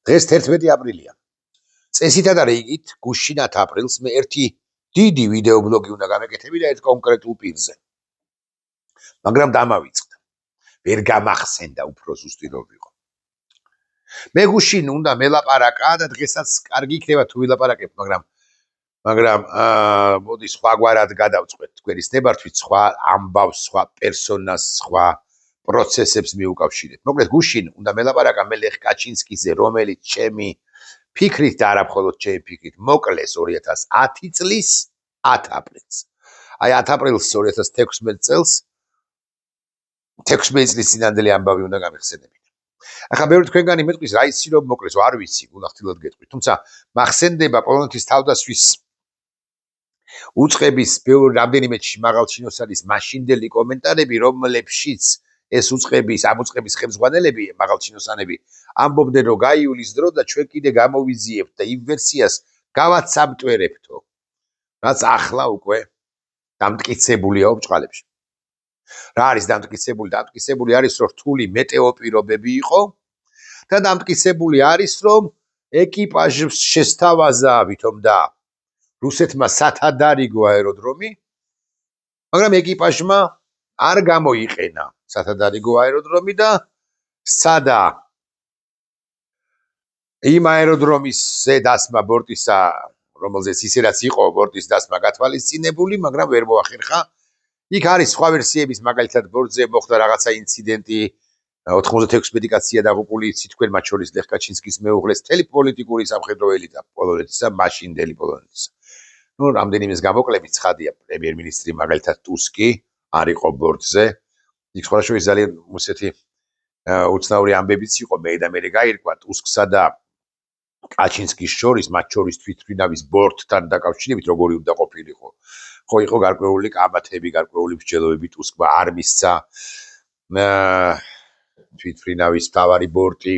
დღეს 11 აპრილია. წესითა და რიგით გუშინ 10 აპრილს მე ერთი დიდი ვიდეო ბლოგი უნდა გამეკეთები და ერთ კონკრეტულ პირზე. მაგრამ დამავიწყდა. ვერ გამახსენდა უფრო ზუსტი რო ვიყო. მე გუშინ უნდა მელაპარაკა და დღესაც კარგი იქნება თუ ვილაპარაკებ, მაგრამ მოდი სხვაგვარად გადავწყვეტ თქვენის ნებართვით, სხვა ამბავს, სხვა პერსონას, სხვა პროცესებს მიუკავშირებ. მოკლედ გუშინ უნდა მელაპარაკა მე ლეხ კაჩინსკიზე, რომელიც ჩემი ფიქრით და არა მხოლოდ ჩემი ფიქრით მოკლეს 2010 წლის 10 აპრილს. აი 10 აპრილს 2016 წელს 16 წლის წინანდელი ამბავი უნდა გამიხსენებინა. ახლა ბევრი თქვენგანი მეტყვის რა იცი რომ მოკლეს, არ ვიცი, გულახდილად გეტყვით. თუმცა მახსენდება პოლონეთის თავდასხმის უწყების ბევრი რამდენიმე მაღალ ჩინოსანის მაშინდელი კომენტარები, რომლებშიც ეს ამ უწყების ხელმძღვანელები, მაღალ ჩინოსანები ამბობდნენ, რომ გაიulis დრო და ჩვენ კიდე გამოვიზიებთ და იმ ვერსიას გავაცამტვერებთო, რაც ახლა უკვე დამტკიცებულია ობჭყალებში. რა არის დამტკიცებული? დამტკიცებული არის, რომ რთული მეტეოპირობები იყო და დამტკიცებული არის, რომ ეკიპაჟს შესთავაზა ვითომ და რუსეთმა სათადარიგო აეროდრომი, მაგრამ ეკიპაჟმა არ გამოიყენა სათადარიგო აეროდრომი და სადა იმ აეროდრომისზე დასმა ბორტისა, რომელზეც ისედაც იყო ბორტის დასმა გათვალისწინებული, მაგრამ ვერ მოახერხა. იქ არის სხვა ვერსიების, მაგალითად ბორტზე მოხდა რაღაცა ინციდენტი, 96 მედიკაცია დაღუპული თქვენ მათ შორის ლეხ კაჩინსკის მეუღლეს, მთელი პოლიტიკური სამხედრო ელიტა პოლონეთისა, მაშინდელი პოლონეთისა. რამდენიმეს გამოკლებით ცხადია, პრემიერ-მინისტრი მაგალითად ტუსკი არ იყო ბორტზე. იქ სხვადასხვა ძალიან მოსეთი უცნაური ამბებიც იყო, მე გაირკვა ტუსკსა და კაჩინსკის შორის, მათ შორის თვითმფრინავის ბორტთან დაკავშირებით როგორი უნდა ყოფილიყო. ხო იყო გარკვეული კამათები, გარკვეული მსჯელობები ტუსკმა არ მისცა თვითმფრინავის მთავარი ბორტი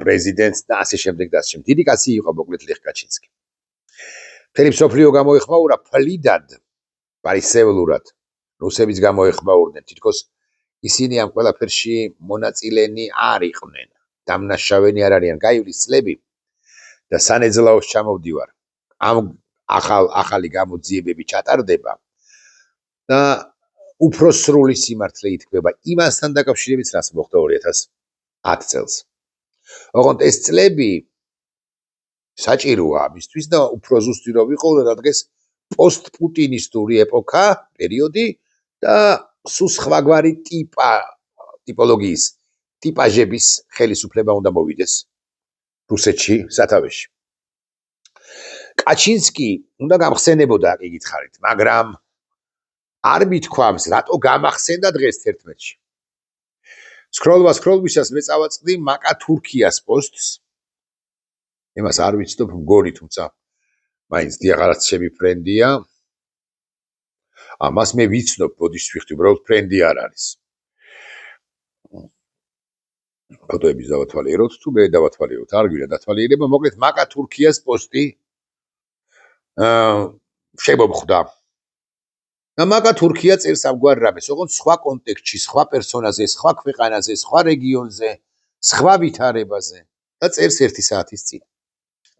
პრეზიდენტს და ასე შემდეგ და ასე შემდეგ. დიდი კაცი იყო მოკლედ ლეხ კაჩინსკი. მთელი მსოფლიო გამოეხმაურა ფლიდად, პარისევლურად, რუსებიც გამოეხმაურდნენ. თითქოს ისინი ამ ყველაფერში მონაწილენი არ იყვნენ. დამნაშავენი არ არიან. გაივლის წლები და სანეძლაოს ჩამოვდივარ. ამ ახალი გამოძიებები ჩატარდება და უფრო სრული სიმართლე ითქმება იმასთან დაკავშირებით, რაც მოხდა 2010 წელს. ოღონდ ეს წლები საჭიროა ამისთვის და უფრო ზუსტი რო ვიყო, უნდა დადგეს პოსტპუტინისტური ეპოქა, პერიოდი და სულ სხვაგვარი ტიპოლოგიის, ტიპაჟების ხელისუფლება უნდა მოვიდეს რუსეთში, სათავეში. კაჩინსკი უნდა გამხსენებოდა, კი გითხარით, მაგრამ არ მithქვამს, რატო გამახსენდა დღეს 11-ში. სკროლვისას მე წავაწყდი მაკა თურქიას პოსტს. იმას არ ვიცნობ, მგონი, თუმცა მაინც დიახარაც ჩემი ფრენდია. ამას მე ვიცნობ, ბოდიშს ვიხდი, უბრალოდ ფრენდი არ არის. ფოტოების დავათვალიეროთ თუ მე დავათვალიეროთ, არ გვინდა დათვალიერება, მოკლედ მაკა თურქიას პოსტი შემომხვდა. და მაკა თურქია წერს ამგვარ რამეს, ოღონდ სხვა კონტექსტში, სხვა პერსონაზე, სხვა ქვეყანაზე, სხვა რეგიონზე, სხვა ვითარებაზე და წერს 1 საათის წინ.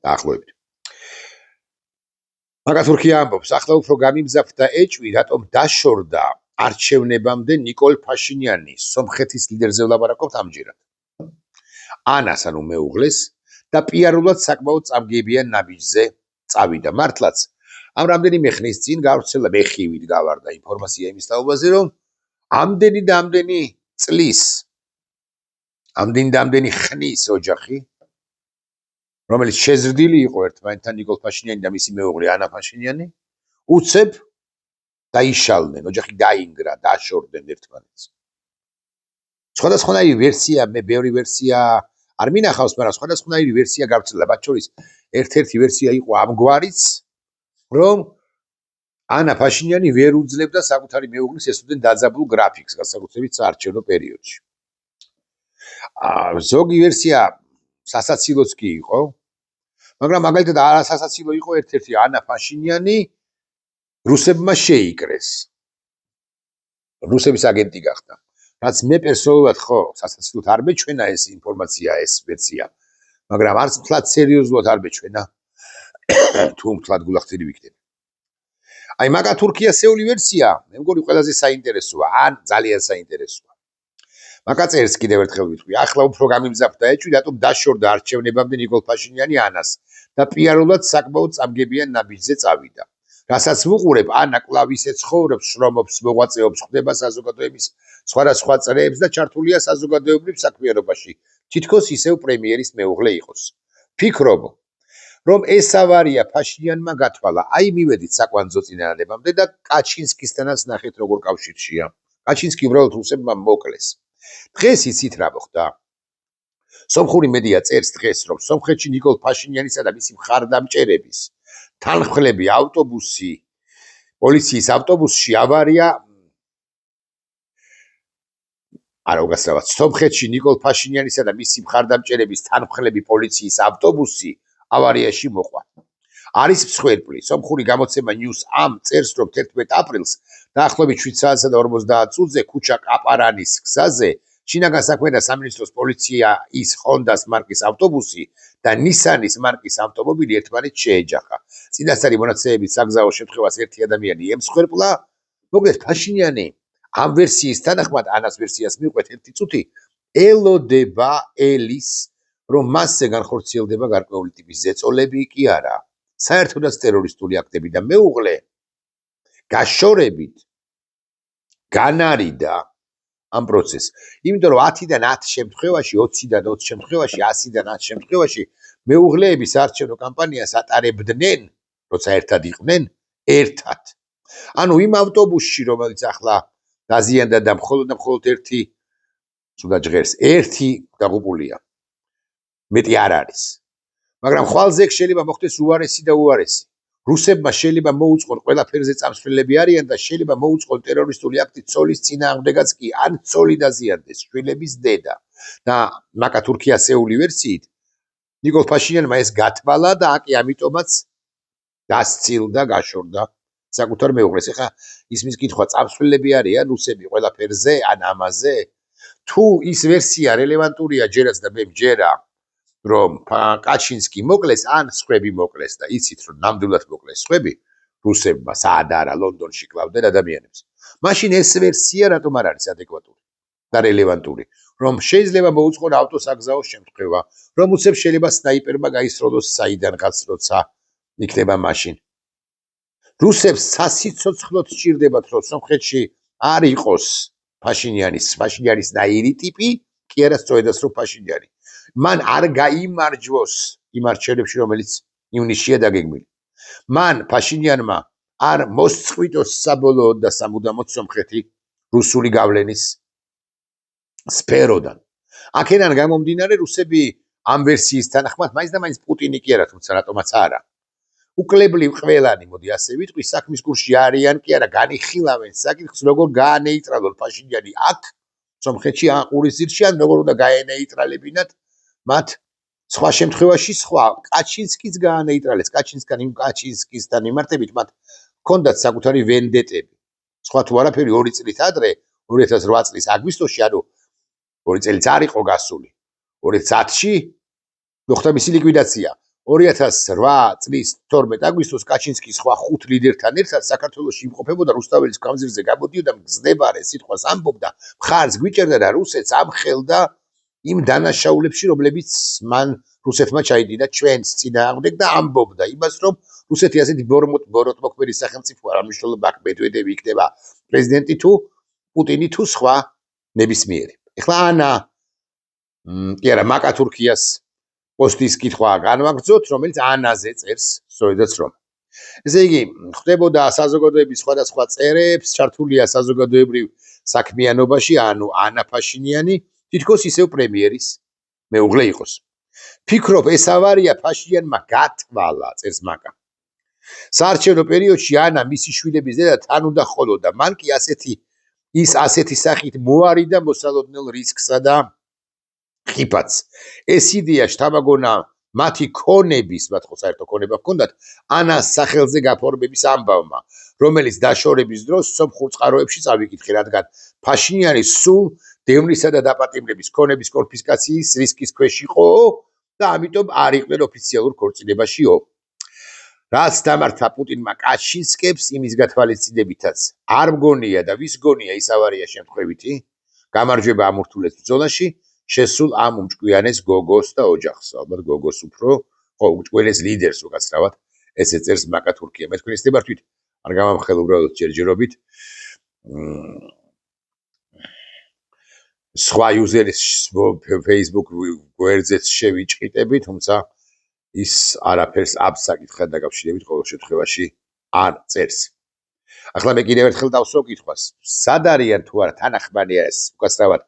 დაახლოებით. მაკა თურქია ამბობს, ახლა უფრო გამიმძაფრდა ეჭვი, რატომ დაშორდა არჩევნებამდე ნიკოლ ფაშინიანი, სომხეთის ლიდერზე ვლაპარაკობთ ამჯერად. ანას, ანუ მეუღლეს და პიარულად საკმაოდ წამგებიან ნაბიჯზე წავიდა. მართლაც ამ რამდენიმე ხნის წინ გავრცელა მეხივით გავარდა ინფორმაცია იმის თაობაზე, რომ ამდენი და ამდენი წლის, ამდენი და ამდენი ხნის ოჯახი, რომელიც შეზრდილი იყო ერთმანეთთან ნიკოლ ფაშინიანი და მისი მეუღლე ანა ფაშინიანი, უცებ დაიშალნენ, ოჯახი დაინგრა, დაშორდნენ ერთმანეთს. სხვადასხვანაირი ვერსია, მე ბევრი ვერსია არ მინახავს, მაგრამ სხვადასხვანაირი ვერსია გავრცელა, მათ შორის ერთ-ერთი ვერსია იყო ამგვარიც, რომ ანა ფაშინიანი ვერ უძლებდა საკუთარი მეუღლის ესწოდენ დაძაბულ გრაფიკს, განსაკუთრებით საარჩევნო პერიოდში. ზოგი ვერსია სასაცილოც კი იყო, მაგრამ მაგალითად არასასაცილო იყო ერთ-ერთი ანა ფაშინიანი რუსებმა შეიკრეს. რუსების აგენტი გახდა. რაც მე პერსონალურად ხო სასაცილოდ არ მეჩვენა ეს ინფორმაცია, ეს ვერსია. მაგრამ არც მთლად სერიოზულად არ მეჩვენა თუ მთლად გულახდილი ვიქნები. აი მაგა თურქიასეული ვერსია მე მგონი ყველაზე საინტერესოა ან ძალიან საინტერესოა. მაგა წერს კიდევ ერთხელ ვიტყვი, ახლა უფრო გამიმზაფდა ეჭვი, რატომ დაშორდა არჩევნებამდე ნიკოლ ფაშინიანი ანას და პიარულად საკმაოდ წამგებიან ნაბიჯზე წავიდა. რასაც ვუყურებ, ანა კლავისე ცხოვრობს, შრომობს, მოღვაწეობს, ხდება საზოგადოების სხვადასხვა წრეებს და ჩართულია საზოგადოებრივ საქმიანობაში, თითქოს ისევ პრემიერის მეუღლე იყოს. ფიქრობ, რომ ეს ავარია ფაშინიანმა გათვალა, აი მივედით საკვანძო წინადადებამდე და კაჩინსკისთანაც ნახეთ როგორ კავშირშია. კაჩინსკი უბრალოდ რუსებმა მოკლეს. დღეს იცით რა მოხდა? სომხური მედია წერს დღეს, რომ სომხეთში ნიკოლ ფაშინიანისა და მისი მხარდამჭერების თანმხლები ავტობუსი, პოლიციის ავტობუსში ავარია არა უგასწრებად, სომხეთში ნიკოლ ფაშინიანისა და მისი მხარდამჭერების თანმხლები პოლიციის ავტობუსი ავარიაში მოყვა. არის მსხვერპლი. სომხური გამოცემა News Am წერს, რომ 11 აპრილს დაახლოებით 7:50 წუთზე ქუჩა კაპარანის გზაზე შინაგან საქმეთა სამინისტროს პოლიციის Honda-ს მარკის ავტობუსი და Nissan-ის მარკის ავტომობილი ერთმანეთს შეეჯახა. წინასწარი მონაცემებით საგზაო შემთხვევას ერთი ადამიანი ემსხვერპლა. მოკლედ ფაშინიანი ამ ვერსიის თანახმად ანას ვერსიას მივყვეთ 1 წუთი ელოდება ელის რომ მასზე განხორციელდება გარკვეული ტიპის ზეწოლები კი არა. საერთოდაც ტერორისტული აქტები და მეუღლე გაშორებით განარიდა ამ პროცესს. იმიტომ რომ 10-დან 10 შემთხვევაში, 20-დან 20 შემთხვევაში, 100-დან 100 შემთხვევაში მეუღლეები საარჩევნო კამპანიას ატარებდნენ, როცა ერთად იყვნენ, ერთად. ანუ იმ ავტობუსში, რომელიც ახლა დაზიანდა და მხოლოდ ერთი სულა ჟღერს, ერთი დაღუპულია. მეტი არ არის. მაგრამ ხვალზე შეიძლება მოხდეს უარესი და უარესი. რუსებმა შეიძლება მოუწყონ ყველაფერზე წამსვლელები არიან და შეიძლება მოუწყონ ტერორისტული აქტი ცოლის წინააღმდეგაც კი, ან ცოლი დაზიანდეს, შვილების დედა. და მაგა თურქიასეული ვერსიით ნიკოლ ფაშინიანმა ეს გათვალა და აკი ამიტომაც დასცილდა, გაშორდა საკუთარ მეუღლეს. ეხლა ისმის კითხვა წამსვლელები არიან რუსები ყველაფერზე, ან ამაზე? თუ ის ვერსია რელევანტურია ჯერაც და მე მჯერა რომ კაჩინსკი მოკლეს ან სხვები მოკლეს და იცით რომ ნამდვილად მოკლეს სხვები რუსებმა სადა არა ლონდონში კლავდნენ ადამიანებს. მაშინ ეს ვერსია რატომ არ არის ადეკვატური და რელევანტური? რომ შეიძლება მოუწყონ ავტოსაგზაო შემთხვევა, რომ უცებ შეიძლება სნაიპერმა გაისროლოს საიდანღაც როცა იქნება მაშინ. რუსებს სასიცოცხლოდ სჭირდებათ რომ სომხეთში არ იყოს ფაშინიანის ნაირი ტიპი, კი არა სწორედაც რომ ფაშინიანი. მან არ გაიმარჯვოს იმ არჩევნებში, რომელიც ივნისშია დაგეგმილი. მან ფაშინიანმა არ მოსწყვიტოს საბოლოოდ და სამუდამოდ სომხეთი რუსული გავლენის სფეროდან. აქედან გამომდინარე რუსები ამ ვერსიის თანახმად მაინც და მაინც პუტინი კი არა, თუმცა რატომაც არა. უკლებლივ ყველანი, მოდი ასე ვიტყვი, საქმის კურსში არიან კი არა, განიხილავენ საკითხს, როგორ გაანეიტრალონ ფაშინიანი აქ სომხეთში ან ყურისძირში, ან როგორ უნდა გაენეიტრალებინათ მათ სხვა შემთხვევაში სხვა. კაჩინსკიც გაანეიტრალეს, კაჩინსკისთან მიმართებით მათ ჰქონდათ საკუთარი ვენდეტები. სხვა თუ არაფერი 2 წლით ადრე, 2008 წლის აგვისტოში, ანუ 2 წელიც არ იყო გასული. 2010-ში მოხდა მისი ლიკვიდაცია. 2008 წლის 12 აგვისტოს კაჩინსკი სხვა 5 ლიდერთან ერთად საქართველოში იმყოფებოდა რუსთაველის გამზირზე გამოდიოდა მგზნებარე სიტყვას ამბობდა, მხარს გვიჭერდა და რუსეთს ამხელდა იმ დანაშაულებში, რომლებიც მან რუსეთმა ჩაიდინა ჩვენს წინააღმდეგ და ამბობდა იმას, რომ რუსეთი ასეთი ბოროტმოქმედი სახელმწიფოა, რა მნიშვნელობა აქვს მედვედევი იქნება პრეზიდენტი თუ პუტინი თუ სხვა ნებისმიერი. ეხლა ანა კი არა, მაკა თურქიას პოსტის კითხვა განვაგრძოთ, რომელიც ანაზე წერს, სწორედაც რომ. ესე იგი, ხდებოდა საზოგადოების სხვადასხვა წრეებს, ჩართულია საზოგადოებრივ საქმიანობაში, ანუ ანა ფაშინიანი თითქოს ისევ პრემიერის მეუღლე იყოს. ფიქრობ, ეს ავარია ფაშინიანმა გათვალა, წერს მაკა. საარჩევნო პერიოდში ანა მისი შვილების დედა თან უნდა ჰყოლოდა, მან კი ასეთი სახით მოარიდა მოსალოდნელ რისკსა და ხიფათს. ეს იდეა შთამაგონა მათი ქონების, მათ ხო საერთო ქონება ჰქონდათ, ანას სახელზე გაფორმების ამბავმა, რომელიც დაშორების დროს სომხურ წყაროებში წავიკითხე, რადგან ფაშინიანი სულ დევნისა და დაპატიმრების ქონების კონფისკაციის რისკის ქვეშ იყო და ამიტომ არ იყვნენ ოფიციალურ ქორწინებაშიო. რაც დამართა პუტინმა კაჩინსკებს, იმის გათვალისწინებითაც არ მგონია და ვის გონია ის ავარია შემთხვევითი გამარჯვება ამ ურთულეს ბრძოლაში შესულ ამ უმჭკვიანეს გოგოს და ოჯახს. ალბათ გოგოს უფრო, ხო, უმჭკვიანეს ლიდერს უკაცრავად ესე წერს მაკა თურქია. მე თქვენ ისდებართვით, არ გამამხელ უბრალოდ ჯერჯერობით. სხვა იუზერის Facebook გვერდზეც შევიჭყიტები, თუმცა ის არაფერს ამ საკითხთან დაკავშირებით ყოველ შემთხვევაში არ წერს. ახლა მე კიდევ ერთხელ დავსვო კითხვას. სად არიან თუ არა თანახმანი ეს უკაცრავად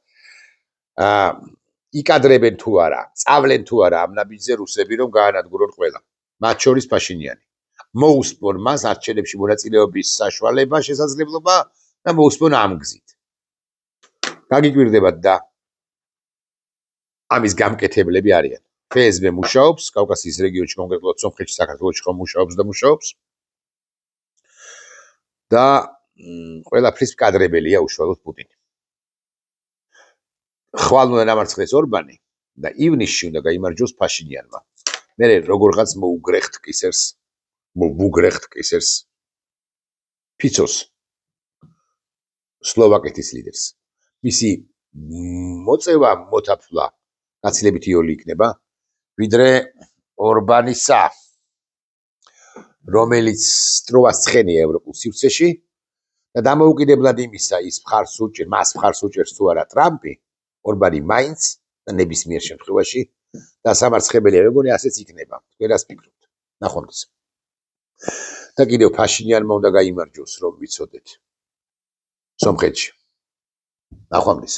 იკადრებენ თუ არა, წავლენ თუ არა ამ ნაბიჯზე რუსები, რომ გაანადგურონ ყველა. მათ შორის ფაშინიანი. მოუსწრონ მას არჩევნებში მონაწილეობის საშუალება, შესაძლებლობა და მოუსწრონ ამ გზით. გაგიკვირდებათ და ამის გამკეთებლები არიან. FSB მუშაობს, კავკასიის რეგიონში, კონკრეტულად სომხეთში, საქართველოში ხომ მუშაობს და მუშაობს. და ყველაფრის მკადრებელია უშუალოდ პუტინი. ხვალ უნდა დამარცხდეს ორბანი და ივნისში უნდა გაიმარჯვოს ფაშინიანმა. მე როგორღაც მოუგრეხთ კისერს ფიცოს სლოვაკეთის ლიდერს. მისი მოწევა მოთაფლა გაცილებით იოლი იქნება, ვიდრე ორბანისა, რომელიც სტროას ცხენია ევროპულ სივრცეში და დამოუკიდებლად იმისა, მას მხარს უჭერს თუ არა ტრამპი, ორბანი მაინც და ნებისმიერ შემთხვევაში დასამარცხებელია. მეგონი ასეც იქნება. ყველას ფიქრობთ. ნახვამდის. და კიდევ ფაშინიანმა უნდა გაიმარჯვოს, რომ ვიცოდეთ. სომხეთში. ნახვამდის.